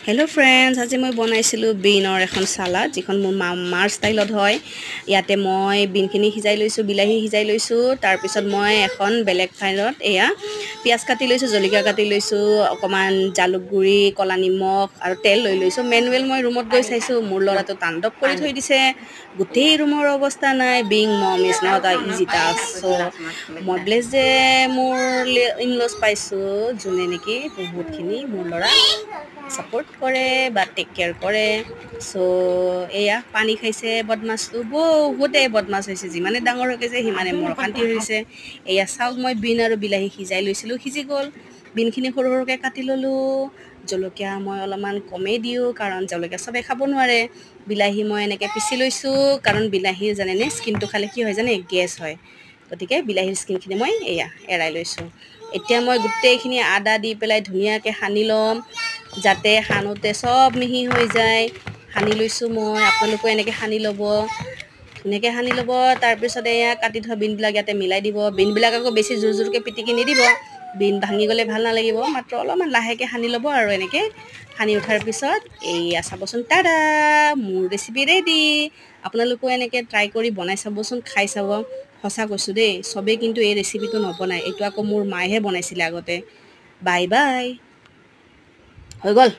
Hello friends, आज मैं बनाइছিলোঁ बीनर এখন সালাড যিখন মোৰ মাৰ ষ্টাইলত হয়। ইয়াতে মই বিনখিনি সিজাই লৈছোঁ, বিলাহী সিজাই লৈছোঁ। তাৰ পিছত মই এখন বেলেগ ফাইলত এয়া পিয়াজ কাটি লৈছোঁ, জলকীয়া কাটি লৈছোঁ, অকমান জালুক গুড়ি, কলা নিমখ আৰু তেল লৈ লৈছোঁ। মেনুৱেল মই ৰুমত গৈ চাইছোঁ, মোৰ ল'ৰাটো তাণ্ডৱ কৰি থৈ দিছে। গোটেই ৰুমৰ অৱস্থা নাই। Being mom is not a easy task. চ' মই ব্লেছ যে মোৰ ইনলছ পাইছোঁ, যোনে নেকি বহুতখিনি মোৰ ল'ৰা সাপোৰ্ট কৰে বা টেক কেয়াৰ কৰে। সো এয়া পানী খাইছে বদমাছটো, বহুতে বদমাছ হৈছে। যিমানে ডাঙৰ হৈ গৈছে সিমানে মোৰ অশান্তি হৈছে। এয়া চাওক, মই বিন আৰু বিলাহী সিজাই লৈছিলোঁ, সিজি গ'ল। বিনখিনি সৰু সৰুকৈ কাটি ল'লোঁ। জলকীয়া মই অলপমান কমেই দিওঁ, কাৰণ জলকীয়া চবেই খাব নোৱাৰে। বিলাহী মই এনেকৈ পিচি লৈছোঁ, কাৰণ বিলাহীৰ জানেনে স্কিনটো খালে কি হয় জানে, গেছ হয়। গতিকে বিলাহীৰ স্কিনখিনি মই এয়া এৰাই লৈছোঁ। এতিয়া মই গোটেইখিনি আদা দি পেলাই ধুনীয়াকৈ সানি ল'ম, যাতে সানোতে চব মিহি হৈ যায়। সানি লৈছোঁ মই, আপোনালোকেও এনেকৈ সানি ল'ব, ধুনীয়াকৈ সানি ল'ব। তাৰপিছত এয়া কাটি থোৱা বিনবিলাক ইয়াতে মিলাই দিব। বিনবিলাক আকৌ বেছি জোৰ জোৰকৈ পিটিকি নিদিব, বিন ভাঙি গ'লে ভাল নালাগিব। মাত্ৰ অলপমান লাহেকৈ সানি ল'ব। আৰু এনেকৈ সানি উঠাৰ পিছত এয়া চাবচোন, টাডা, মোৰ ৰেচিপি ৰেডি। আপোনালোকেও এনেকৈ ট্ৰাই কৰি বনাই চাবচোন, খাই চাব। সঁচা কৈছোঁ দেই, চবেই কিন্তু এই ৰেচিপিটো নবনায়। এইটো আকৌ মোৰ মায়েহে বনাইছিলে আগতে। বাই বাই, হৈ গ'ল।